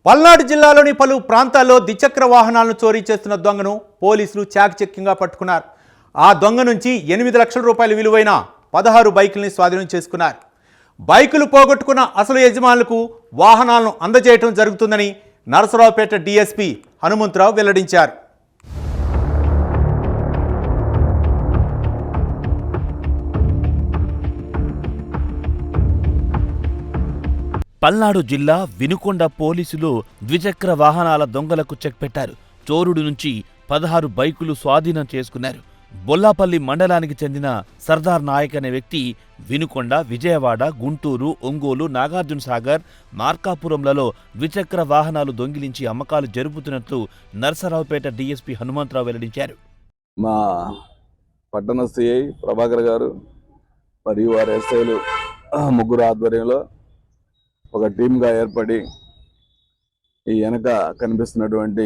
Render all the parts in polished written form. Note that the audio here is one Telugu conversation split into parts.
పల్నాడు జిల్లాలోని పలు ప్రాంతాల్లో ద్విచక్ర వాహనాలను చోరీ చేస్తున్న దొంగను పోలీసులు చాకచక్యంగా పట్టుకున్నారు. ఆ దొంగ నుంచి 8 లక్షల రూపాయల విలువైన 16 బైకుల్ని స్వాధీనం చేసుకున్నారు. బైకులు పోగొట్టుకున్న అసలు యజమానులకు వాహనాలను అందజేయడం జరుగుతుందని నరసరావుపేట డీఎస్పీ హనుమంతరావు వెల్లడించారు. పల్నాడు జిల్లా వినుకొండ పోలీసులు ద్విచక్ర వాహనాల దొంగలకు చెక్ పెట్టారు. చోరుడు నుంచి 16 బైకులు స్వాధీనం చేసుకున్నారు. బొల్లాపల్లి మండలానికి చెందిన సర్దార్ నాయక్ అనే వ్యక్తి వినుకొండ, విజయవాడ, గుంటూరు, ఒంగోలు, నాగార్జునసాగర్, మార్కాపురంలలో ద్విచక్ర వాహనాలు దొంగిలించి అమ్మకాలు జరుపుతున్నట్లు నరసరావుపేట డీఎస్పీ హనుమంతరావు వెల్లడించారు. మా పట్టణ సిఐ ప్రభాకర్ గారు మరియు వారి ఎస్ఐలు ముగ్గురు ఆధ్వర్యంలో ఒక టీమ్గా ఏర్పడి ఈ వెనక కనిపిస్తున్నటువంటి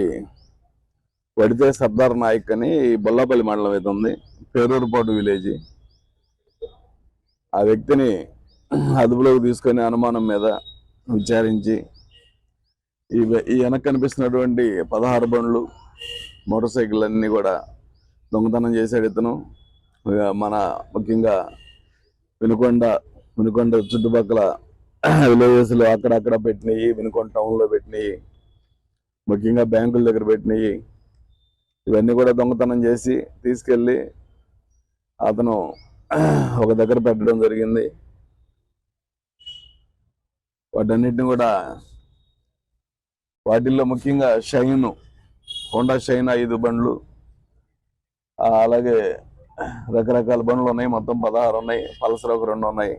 వడితే సర్దార్ నాయక్ అని బొల్లాపల్లి మండలం అయితే ఉంది, పేరూరుపాటు విలేజ్. ఆ వ్యక్తిని అదుపులోకి తీసుకొని అనుమానం మీద విచారించి ఈ వెనక కనిపిస్తున్నటువంటి 16 బండ్లు, మోటార్ సైకిల్ అన్నీ కూడా దొంగతనం చేశాడు ఇతను. మన ముఖ్యంగా వినుకొండ చుట్టుపక్కల విలేజెస్లో అక్కడక్కడ పెట్టినాయి, వినుకొండ టౌన్లో పెట్టినాయి, ముఖ్యంగా బ్యాంకుల దగ్గర పెట్టినాయి. ఇవన్నీ కూడా దొంగతనం చేసి తీసుకెళ్ళి అతను ఒక దగ్గర పెట్టడం జరిగింది. వాటన్నిటిని కూడా వాటిల్లో ముఖ్యంగా హోండా షైన్ 5 బండ్లు, అలాగే రకరకాల బండ్లు ఉన్నాయి. మొత్తం 16 ఉన్నాయి. పల్సర్ ఒక 2 ఉన్నాయి.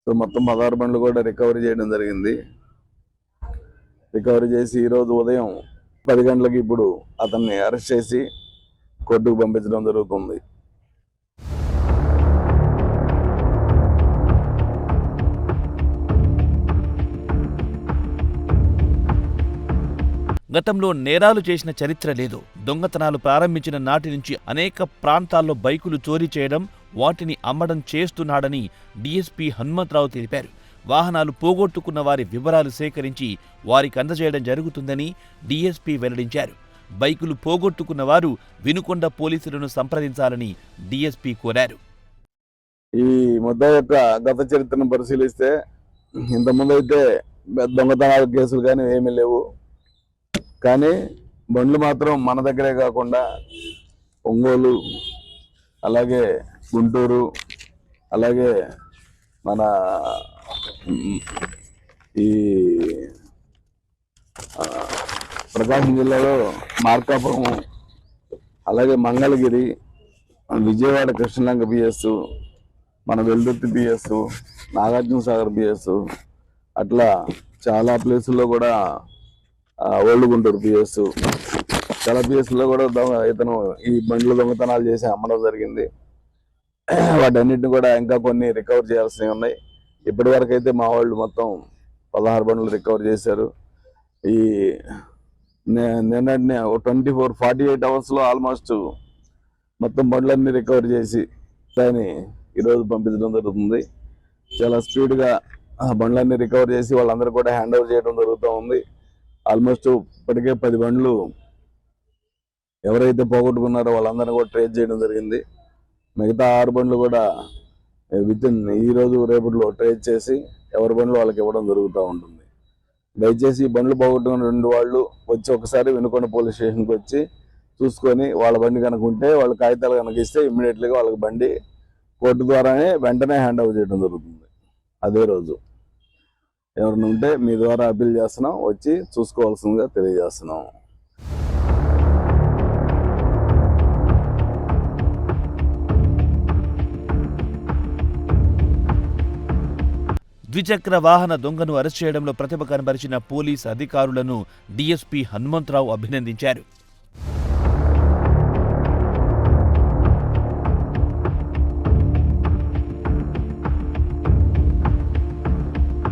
సో మొత్తం 16 బండ్లు కూడా రికవరీ చేయడం జరిగింది. రికవరీ చేసి ఈరోజు ఉదయం 10 గంటలకు ఇప్పుడు అతన్ని అరెస్ట్ చేసి కోర్టుకు పంపించడం జరుగుతుంది. గతంలో నేరాలు చేసిన చరిత్ర లేదు. దొంగతనాలు ప్రారంభించిన నాటి నుంచి అనేక ప్రాంతాల్లో బైకులు చోరీ చేయడం, వాటిని అమ్మడం చేస్తున్నాడని డీఎస్పీ హనుమంతరావు తెలిపారు. వాహనాలు పోగొట్టుకున్న వారి వివరాలు సేకరించి వారికి అందజేయడం జరుగుతుందని డీఎస్పీ వెల్లడించారు. బైకులు పోగొట్టుకున్న వారు వినుకొండ పోలీసులను సంప్రదించాలని డీఎస్పీ కోరారు. ఈ ముద్దా యొక్క గత చరిత్రను పరిశీలిస్తే ఇంతకుముందు అయితే దొంగతనాల కేసులు కానీ ఏమీ లేవు. కానీ బండ్లు మాత్రం మన దగ్గరే కాకుండా ఒంగోలు, అలాగే గుంటూరు, అలాగే మన ఈ ప్రకాశం జిల్లాలో మార్కాపురం, అలాగే మంగళగిరి, విజయవాడ కృష్ణలంక బిఎస్, మన వెల్దుర్తి బిఎస్, నాగార్జునసాగర్ బిఎస్, అట్లా చాలా ప్లేసుల్లో కూడా ఓల్డ్ గుంటూరు పిఎస్, చాలా పిఎస్లో కూడా ఇతను ఈ బండ్లు దొంగతనాలు చేసి అమ్మడం జరిగింది. వాటన్నిటిని కూడా ఇంకా కొన్ని రికవర్ చేయాల్సినవి ఉన్నాయి. ఇప్పటి వరకు అయితే మా వాళ్ళు మొత్తం 16 బండ్లు రికవర్ చేశారు. ఈ నిన్నటినే 48 అవర్స్లో ఆల్మోస్ట్ మొత్తం బండ్లన్నీ రికవర్ చేసి దాన్ని ఈరోజు పంపించడం జరుగుతుంది. చాలా స్పీడ్గా బండ్లన్నీ రికవర్ చేసి వాళ్ళందరూ కూడా హ్యాండ్ ఓవర్ చేయడం జరుగుతూ ఉంది. ఆల్మోస్ట్ ఇప్పటికే 10 బండ్లు ఎవరైతే పోగొట్టుకున్నారో వాళ్ళందరినీ కూడా ట్రేస్ చేయడం జరిగింది. మిగతా 6 బండ్లు కూడా వితిన్ ఈరోజు రేపటిలో ట్రేస్ చేసి ఎవరి బండ్లు వాళ్ళకి ఇవ్వడం జరుగుతూ ఉంటుంది. దయచేసి ఈ బండ్లు పోగొట్టుకున్న 2 వాళ్ళు వచ్చి ఒకసారి వినుకొండ పోలీస్ స్టేషన్కి వచ్చి చూసుకొని వాళ్ళ బండి కనుక ఉంటే వాళ్ళ కాగితాలు కనుక ఇస్తే ఇమ్మీడియట్లీగా వాళ్ళకి బండి కోర్టు ద్వారానే వెంటనే హ్యాండ్ ఓవర్ చేయడం జరుగుతుంది. అదే రోజు ఎవరిని ఉంటే మీ ద్వారా అప్పీల్ చేస్తున్నాం, వచ్చి చూసుకోవాల్సిందిగా తెలియజేస్తున్నాం. ద్విచక్ర వాహన దొంగను అరెస్ట్ చేయడంలో ప్రతిభ కనబరిచిన పోలీస్ అధికారులను డీఎస్పీ హనుమంతరావు అభినందించారు.